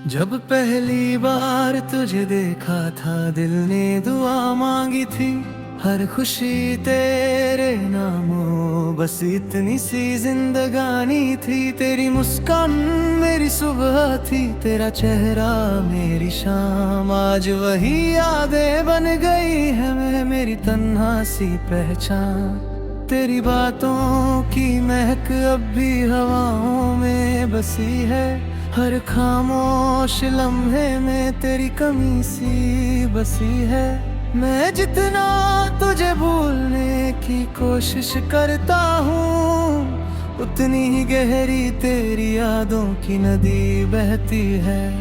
जब पहली बार तुझे देखा था दिल ने दुआ मांगी थी, हर खुशी तेरे नामों बस इतनी सी जिंदगानी थी। तेरी मुस्कान मेरी सुबह थी, तेरा चेहरा मेरी शाम। आज वही यादें बन गई है मैं मेरी तन्हा सी पहचान। तेरी बातों की महक अब भी हवाओं में बसी है, हर खामोश लम्हे में तेरी कमी सी बसी है। मैं जितना तुझे भूलने की कोशिश करता हूँ, उतनी ही गहरी तेरी यादों की नदी बहती है।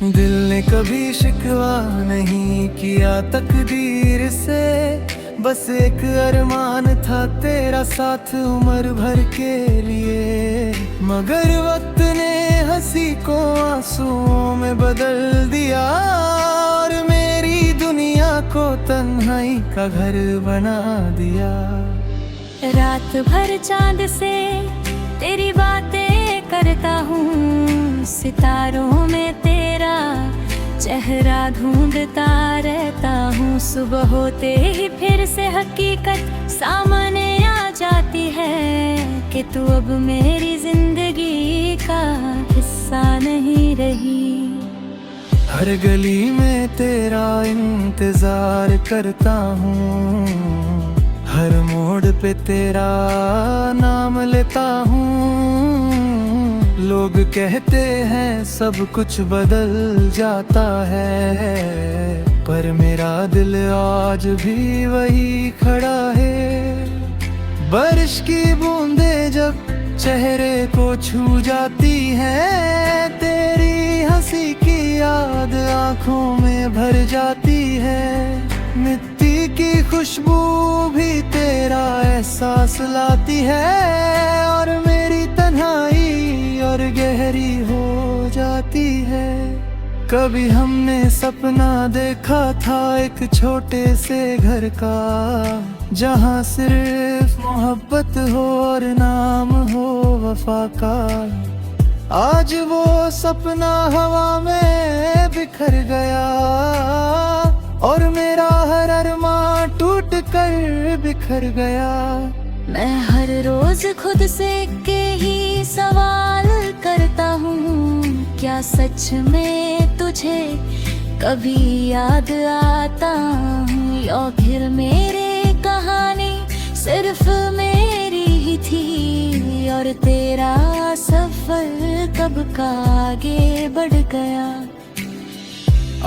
दिल ने कभी शिकवा नहीं किया तकदीर से, बस एक अरमान था तेरा साथ उम्र भर के लिए। मगर वक्त ने हंसी को आंसुओं में बदल दिया, और मेरी दुनिया को तन्हाई का घर बना दिया। रात भर चांद से तेरी बातें करता हूँ, सितारों में तेरा चेहरा ढूंढता रहता हूँ। सुबह होते ही फिर से हकीकत सामने आ जाती है कि तू अब मेरी जिंदगी का हिस्सा नहीं रही। हर गली में तेरा इंतजार करता हूँ, हर मोड़ पे तेरा नाम लेता हूँ। लोग कहते हैं सब कुछ बदल जाता है, पर मेरा दिल आज भी वही खड़ा है। बारिश की बूंदें जब चेहरे को छू जाती हैं, तेरी हंसी की याद आंखों में भर जाती है। मिट्टी की खुशबू भी तेरा एहसास लाती है, और मेरी तन्हाई और गहरी हो जाती है। कभी हमने सपना देखा था एक छोटे से घर का, जहाँ सिर्फ मोहब्बत हो और नाम हो वफा का। आज वो सपना हवा में बिखर गया, और मेरा हर अरमान टूट कर बिखर गया। मैं हर रोज खुद से के ही सवाल करता हूँ, क्या सच में तुझे कभी याद आता हूँ, या फिर मेरे कहानी सिर्फ मेरी ही थी, और तेरा सफर कब का आगे बढ़ गया।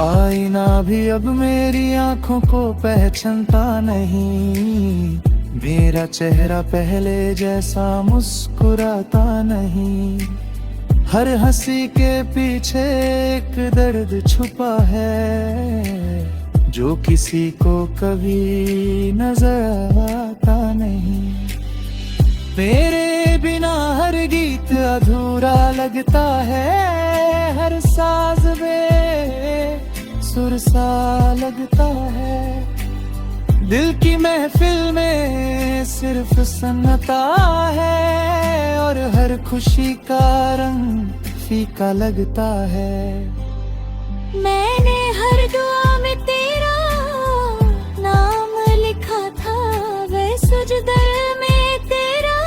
आईना भी अब मेरी आंखों को पहचानता नहीं, मेरा चेहरा पहले जैसा मुस्कुराता नहीं। हर हंसी के पीछे एक दर्द छुपा है, जो किसी को कभी नजर आता नहीं। तेरे बिना हर गीत अधूरा लगता है, हर साज बेसुर सा लगता है। दिल की महफिल में सिर्फ सन्नाटा है, और हर खुशी का रंग फीका लगता है। मैंने हर दुआ में तेरा नाम लिखा था, वह सुजदर में तेरा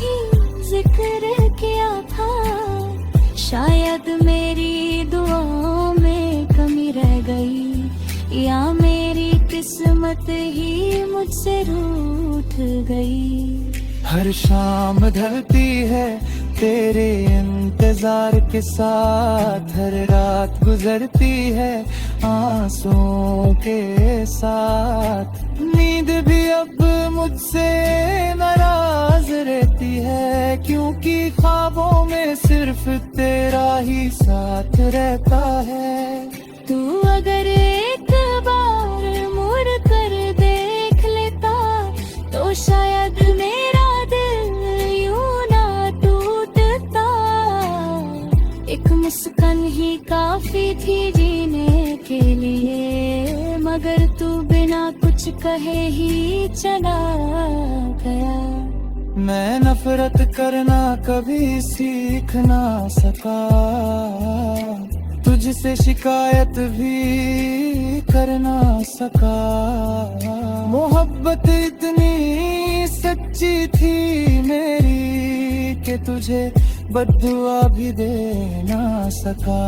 ही जिक्र किया था। शायद मेरी दुआओं में कमी रह गई, या मेरी किस्मत ही मुझसे रूठ गई। हर शाम ढलती है तेरे इंतजार के साथ, हर रात गुजरती है आंसुओं के साथ। नींद भी अब मुझसे नाराज रहती है, क्योंकि ख्वाबों में सिर्फ तेरा ही साथ रहता है। तू अगर एक बार मुड़ कर देख लेता, तो शायद मेरा दिल यूं ना टूटता। एक मुस्कान ही काफी थी जीने के लिए, मगर तू बिना कुछ कहे ही चला गया। मैं नफरत करना कभी सीख ना सका, तुझसे शिकायत भी कर ना सका। मोहब्बत इतनी सच्ची थी मेरी कि तुझे बद्दुआ भी दे ना सका।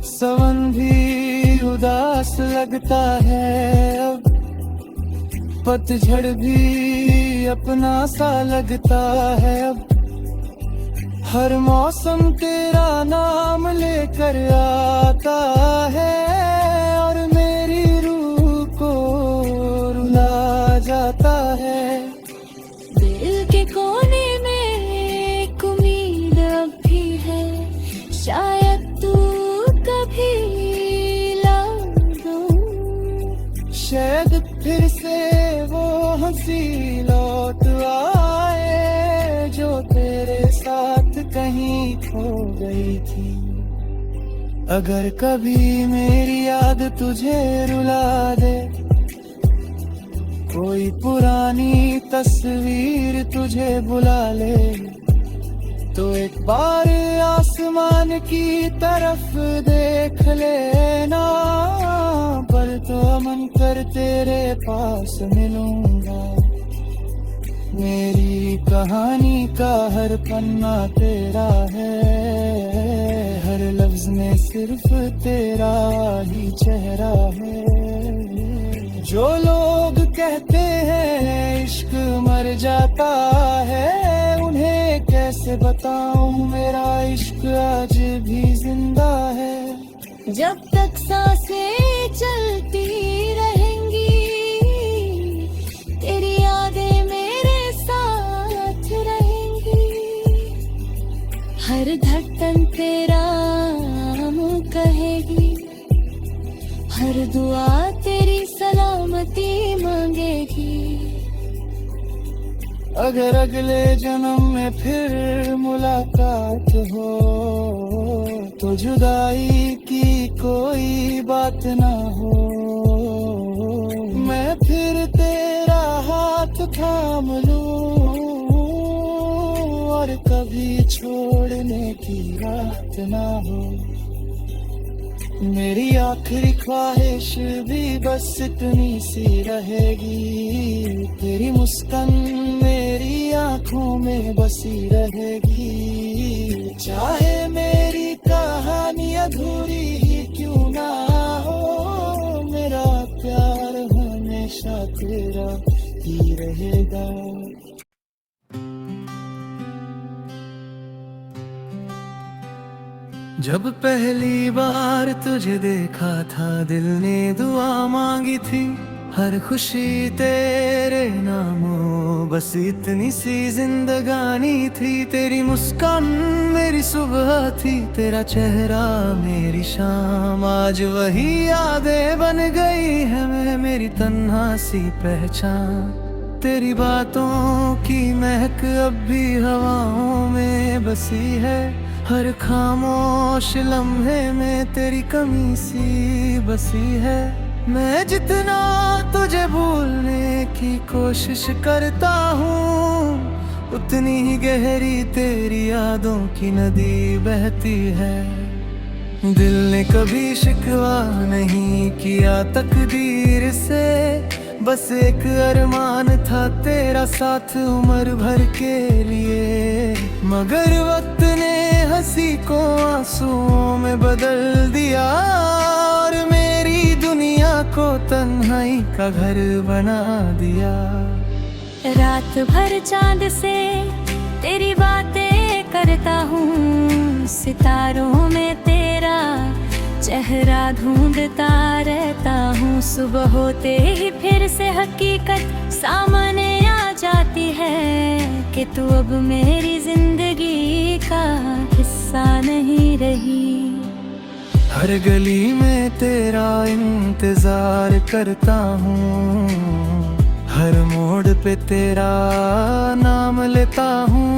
सावन भी उदास लगता है अब, पतझड़ भी अपना सा लगता है अब। हर मौसम तेरा नाम लेकर आता है और मेरी रूह को रुला जाता है। दिल के कोने में एक उम्मीद अब भी है, शायद तू कभी लौटूं। शायद फिर से वो हंसी लौट आए जो तेरे साथ कहीं खो गई थी। अगर कभी मेरी याद तुझे रुला दे, कोई पुरानी तस्वीर तुझे बुला ले, तो एक बार आसमान की तरफ देख लेना। पर तो मन कर तेरे पास मिलूंगा। मेरी कहानी का हर पन्ना तेरा है, हर लफ्ज में सिर्फ तेरा ही चेहरा है। जो लोग कहते हैं इश्क मर जाता है, उन्हें कैसे बताऊं मेरा इश्क आज भी जिंदा है। जब तक सांसें चलती रहेंगी, तेरी यादें मेरे साथ रहेंगी। हर धड़कन तेरा नाम कहेगी, हर दुआ तेरी सलामती मांगेगी। अगर अगले जन्म में फिर मुलाकात हो, तो जुदाई की कोई बात ना हो। मैं फिर तेरा हाथ थाम लूं और कभी छोड़ने की बात ना हो। मेरी आखिरी ख्वाहिश भी बस इतनी सी रहेगी, तेरी मुस्कान मेरी आंखों में बसी रहेगी। चाहे मेरी कहानी अधूरी ही क्यों ना हो, मेरा प्यार हमेशा तेरा ही रहेगा। जब पहली बार तुझे देखा था, दिल ने दुआ मांगी थी। हर खुशी तेरे नामों, बस इतनी सी जिंदगानी थी। तेरी मुस्कान मेरी सुबह थी, तेरा चेहरा मेरी शाम। आज वही यादें बन गई है मैं, मेरी तन्हा सी पहचान। तेरी बातों की महक अब भी हवाओं में बसी है। हर खामोश लम्हे में तेरी कमी सी बसी है। मैं जितना तुझे भूलने की कोशिश करता हूँ, उतनी ही गहरी तेरी यादों की नदी बहती है। दिल ने कभी शिकवा नहीं किया तकदीर से, बस एक अरमान था तेरा साथ उम्र भर के लिए। मगर वक्त ने हंसी को आंसुओं में बदल दिया और मेरी दुनिया को तन्हाई का घर बना दिया। रात भर चांद से तेरी बातें करता हूँ, सितारों में तेरा चेहरा ढूंढता रहता हूँ। सुबह होते ही फिर से हकीकत सामने आ जाती है कि तू अब मेरी जिंदगी का हिस्सा नहीं रही। हर गली में तेरा इंतजार करता हूँ, हर मोड़ पे तेरा नाम लेता हूँ।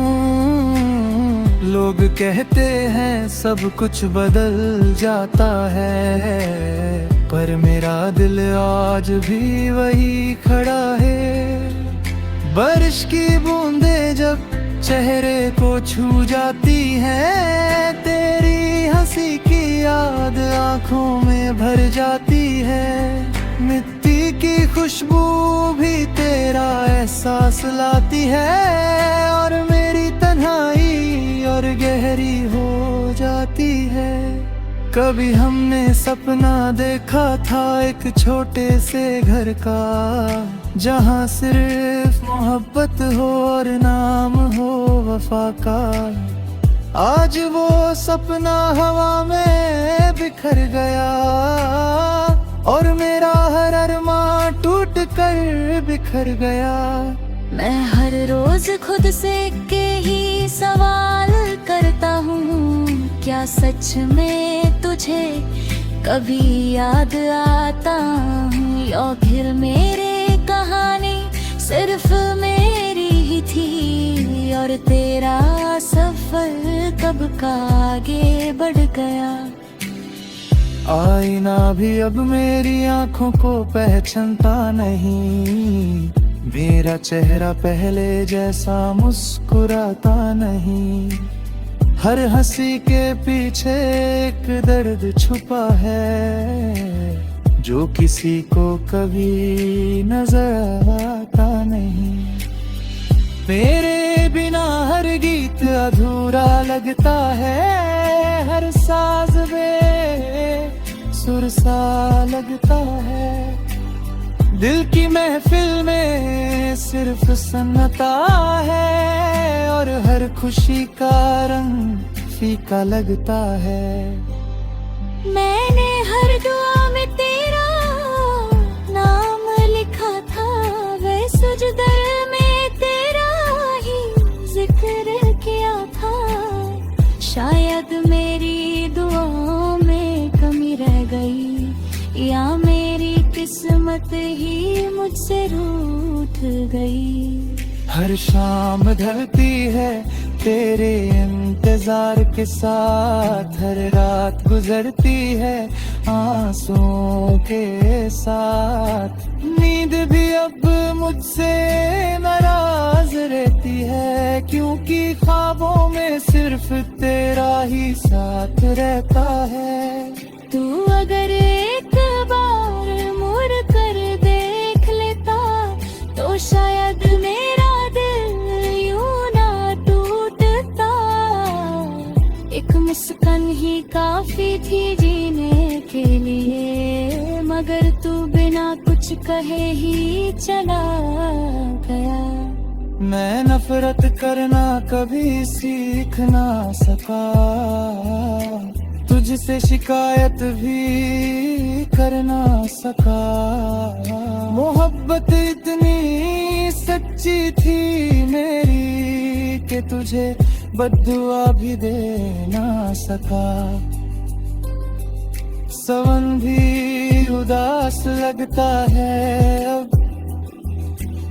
लोग कहते हैं सब कुछ बदल जाता है, पर मेरा दिल आज भी वही खड़ा है। बारिश की बूंदें जब चेहरे को छू जाती हैं, तेरी हंसी की याद आंखों में भर जाती है। मिट्टी की खुशबू भी तेरा एहसास लाती है, और मेरी तन्हाई और गहरी हो जाती है। कभी हमने सपना देखा था एक छोटे से घर का, जहाँ सिर्फ मोहब्बत हो और नाम हो वफा का। आज वो सपना हवा में बिखर गया, और मेरा हर अरमां टूट कर बिखर गया। मैं हर रोज खुद से के ही सवाल करता हूँ, क्या सच में तुझे कभी याद आता हूँ, या फिर मेरे कहानी सिर्फ मेरी ही थी, और तेरा सफर कब का आगे बढ़ गया। आईना भी अब मेरी आंखों को पहचानता नहीं, मेरा चेहरा पहले जैसा मुस्कुराता नहीं। हर हंसी के पीछे एक दर्द छुपा है, जो किसी को कभी नजर आता नहीं। मेरे बिना हर गीत अधूरा लगता है, हर साज बेसुर सा लगता है। दिल की महफिल में सिर्फ सन्नाटा है, और हर खुशी का रंग फीका लगता है। मैंने हर दुआ में तेरा नाम लिखा था, वह सुजदर में तेरा ही जिक्र किया था। शायद मेरी दुआओं में कमी रह गई, या मेरी किस्मत ही मुझसे रूठ गई। हर शाम ढलती है तेरे इंतजार के साथ, हर रात गुजरती है आंसुओं के साथ। नींद भी अब मुझसे नाराज रहती है, क्योंकि ख्वाबों में सिर्फ तेरा ही साथ रहता है। तू अगर एक बार मुड़ कर देख लेता, तो शायद मेरा दिल यूं ना टूटता। एक मुस्कान ही काफी थी जीने के लिए, मगर तू बिना कुछ कहे ही चला गया। मैं नफरत करना कभी सीख ना सका, तुझसे शिकायत भी करना सका। मोहब्बत इतनी सच्ची थी मेरी, कि तुझे बद्दुआ भी दे ना सका। सावन भी उदास लगता है अब,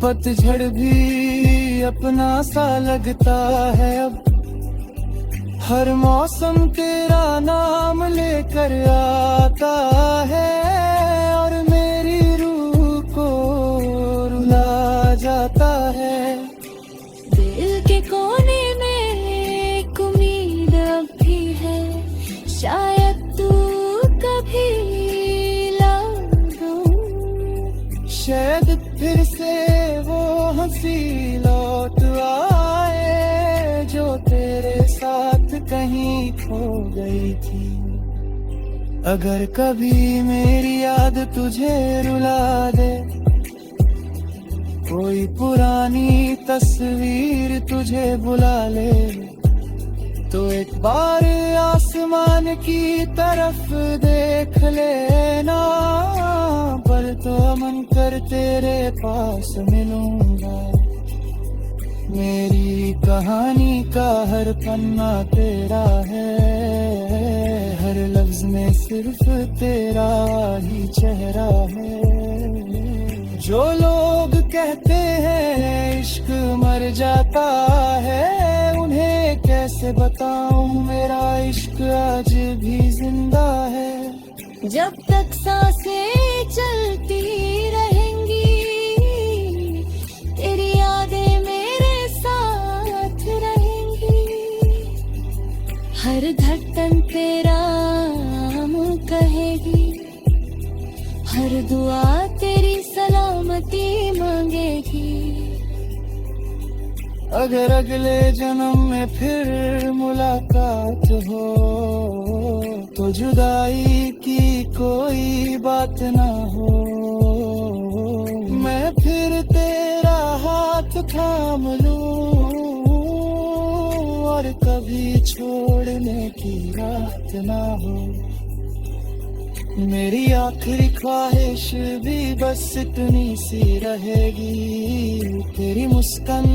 पतझड़ भी अपना सा लगता है अब। हर मौसम तेरा नाम लेकर आता है, और मेरी रूह को रुला जाता है। दिल के कोने में एक उम्मीद अब भी है, शायद तू कभी लौट दो। शायद फिर से वो हंसी लौट आए, जो तेरे साथ कहीं खो गई थी। अगर कभी मेरी याद तुझे रुला दे, कोई पुरानी तस्वीर तुझे बुला ले, तो एक बार आसमान की तरफ देख लेना। पर तो मन कर तेरे पास मिलूंगा, मेरी कहानी का हर पन्ना तेरा है, हर लफ्ज में सिर्फ तेरा ही चेहरा है। जो लोग कहते हैं इश्क मर जाता है, उन्हें कैसे बताऊं मेरा इश्क आज भी जिंदा है। जब तक सांसें चलती रहेंगी, तेरी यादें मेरे साथ रहेंगी। हर हर धड़कन तेरा हम कहेगी, हर दुआ तेरी सलामती मांगेगी। अगर अगले जन्म में फिर मुलाकात हो तो जुदाई की कोई बात ना हो। मैं फिर तेरा हाथ थाम लूं और कभी छोड़ने की रात ना हो। मेरी आखिरी ख्वाहिश भी बस इतनी सी रहेगी, तेरी मुस्कान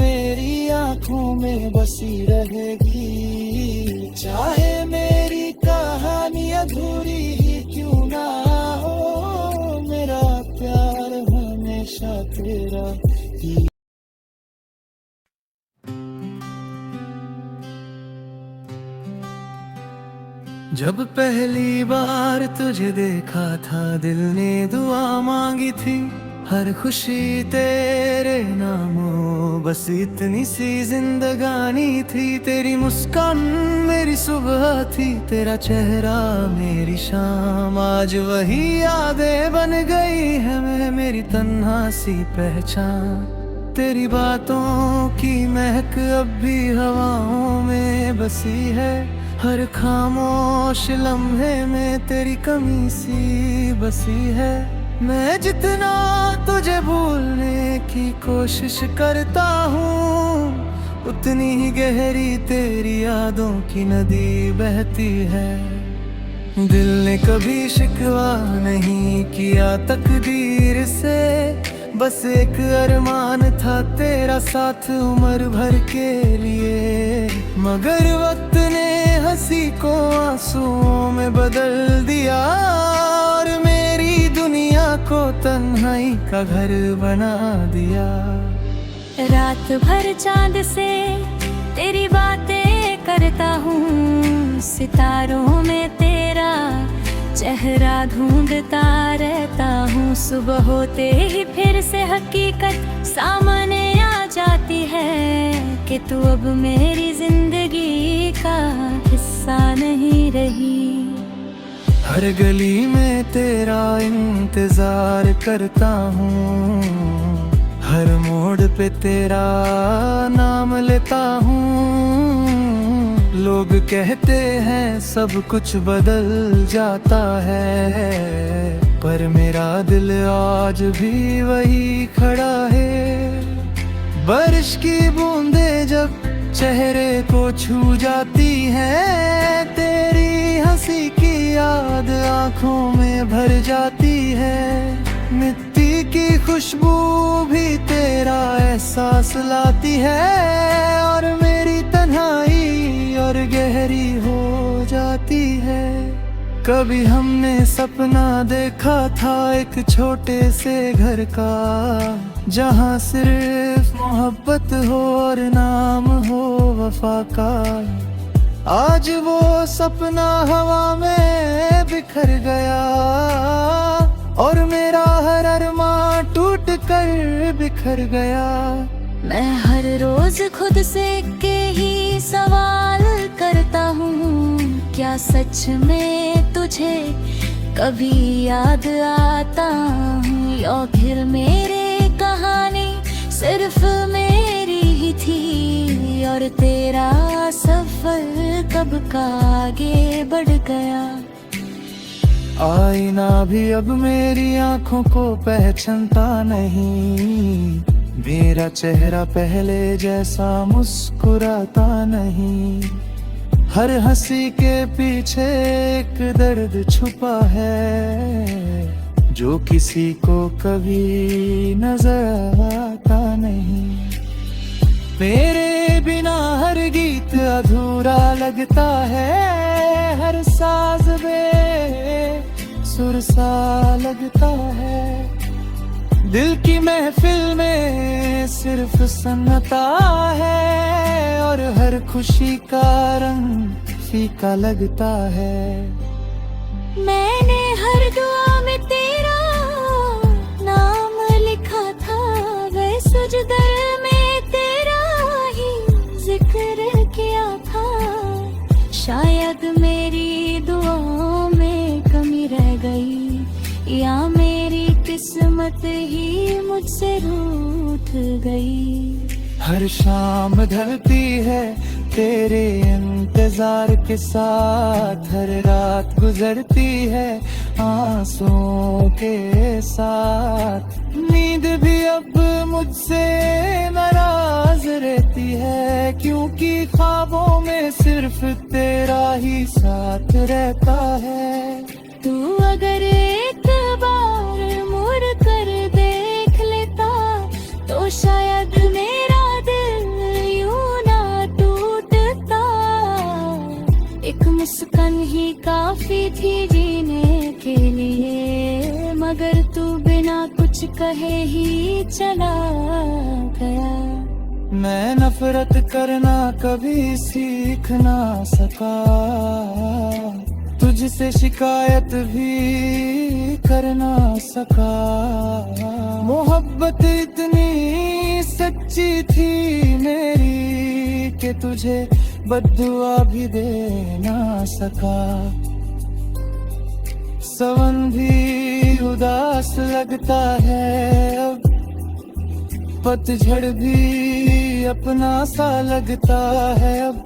मेरी आंखों में बसी रहेगी। चाहे मेरी कहानी अधूरी ही क्यों ना हो, मेरा प्यार हमेशा तेरा ही। जब पहली बार तुझे देखा था दिल ने दुआ मांगी थी, हर खुशी तेरे नामों बस इतनी सी जिंदगानी थी। तेरी मुस्कान मेरी सुबह थी, तेरा चेहरा मेरी शाम। आज वही यादें बन गई है मैं मेरी तन्हा सी पहचान। तेरी बातों की महक अब भी हवाओं में बसी है, हर खामोश लम्हे में तेरी कमी सी बसी है। मैं जितना तुझे भूलने की कोशिश करता हूँ, उतनी ही गहरी तेरी यादों की नदी बहती है। दिल ने कभी शिकवा नहीं किया तकदीर से, बस एक अरमान था तेरा साथ उम्र भर के लिए। मगर वक्त ने हंसी को आंसुओं में बदल दिया और मेरी दुनिया को तन्हाई का घर बना दिया। रात भर चांद से तेरी बातें करता हूँ, सितारों में तेरा चेहरा ढूंढता रहता हूँ। सुबह होते ही फिर से हकीकत सामने आ जाती है कि तू अब मेरी जिंदगी का हिस्सा नहीं रही। हर गली में तेरा इंतजार करता हूँ, हर मोड़ पे तेरा नाम लेता हूँ। लोग कहते हैं सब कुछ बदल जाता है, पर मेरा दिल आज भी वही खड़ा है। बारिश की बूंदें जब चेहरे को छू जाती हैं, तेरी हंसी की याद आंखों में भर जाती है। मिट्टी की खुशबू भी तेरा एहसास लाती है और मेरी तन्हाई और गहरी हो जाती है। कभी हमने सपना देखा था एक छोटे से घर का, जहाँ सिर्फ मोहब्बत हो और नाम हो वफा का। आज वो सपना हवा में बिखर गया और मेरा हर अरमान टूट कर बिखर गया। मैं हर रोज खुद से के ही सवाल करता हूँ, क्या सच में तुझे कभी याद आता हूँ, या फिर मेरे कहानी सिर्फ मेरी ही थी और तेरा सफर कब का आगे बढ़ गया। आईना भी अब मेरी आंखों को पहचानता नहीं, मेरा चेहरा पहले जैसा मुस्कुराता नहीं। हर हंसी के पीछे एक दर्द छुपा है, जो किसी को कभी नजर आता नहीं। मेरे बिना हर गीत अधूरा लगता है, हर साज बेसुर सा लगता है। दिल की महफिल में सिर्फ सन्नाटा है और हर खुशी का रंग फीका लगता है। मैंने हर दुआ में तेरा नाम लिखा था, वह सुजदर में तेरा ही जिक्र किया था। उठ गई। हर शाम ढलती है तेरे इंतजार के साथ, हर रात गुजरती है आंसुओं के साथ। नींद भी अब मुझसे नाराज रहती है, क्योंकि ख्वाबों में सिर्फ तेरा ही साथ रहता है। तू अगर एक बार मुड़ कर देख लेता तो शायद मेरा दिल यूं ना टूटता। एक मुस्कान ही काफी थी जीने के लिए, मगर तू बिना कुछ कहे ही चला गया। मैं नफरत करना कभी सीख ना सका, तुझसे शिकायत भी कर ना सका। मोहब्बत इतनी सच्ची थी मेरी कि तुझे बद्दुआ भी दे ना सका। सावन भी उदास लगता है अब, पतझड़ भी अपना सा लगता है अब।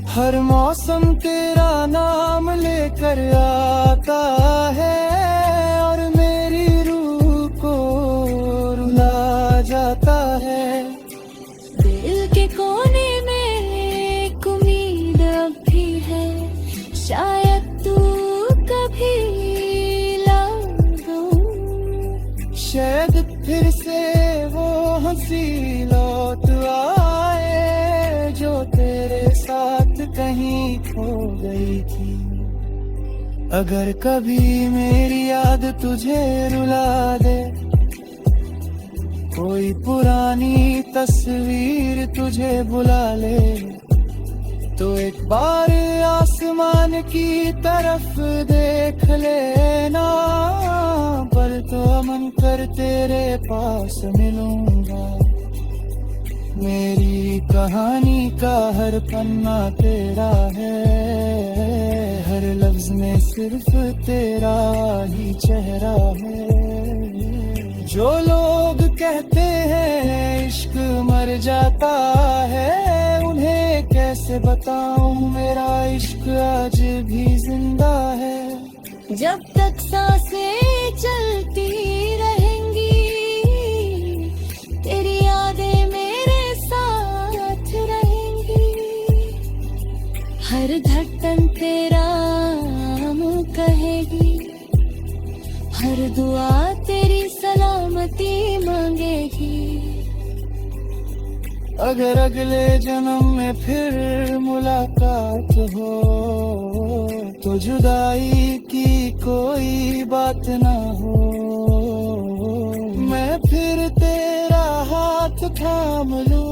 हर मौसम तेरा नाम लेकर आता है, और मेरी रूह को रुला जाता है। दिल के कोने में एक उम्मीद अब भी है, शायद तू कभी लौटो। शायद फिर से वो हंसी लौट आए जो तेरे साथ कहीं खो गई थी। अगर कभी मेरी याद तुझे रुला दे, कोई पुरानी तस्वीर तुझे बुला ले, तो एक बार आसमान की तरफ देख लेना। पर तो अमन कर तेरे पास मिलूंगा, मेरी कहानी का हर पन्ना तेरा है, हर लफ्ज में सिर्फ तेरा ही चेहरा है। जो लोग कहते हैं इश्क मर जाता है, उन्हें कैसे बताऊं मेरा इश्क आज भी जिंदा है। जब तक सांसें चलती रहेंगी तेरी यादें मेरे साथ रहेंगी। हर धड़कन तेरा नाम कहेगी, हर दुआ तेरी सलामती मांगेगी। अगर अगले जन्म में फिर मुलाकात हो, तो जुदाई की कोई बात ना हो। मैं फिर तेरा हाथ थाम लूं,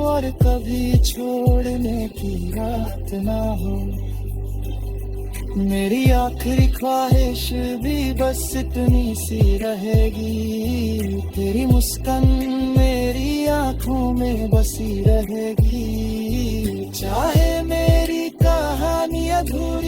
और कभी छोड़ने की बात ना हो। मेरी आखिरी ख्वाहिश भी बस इतनी सी रहेगी, तेरी मुस्कान मेरी आंखों में बसी रहेगी। चाहे मेरी कहानी अधूरी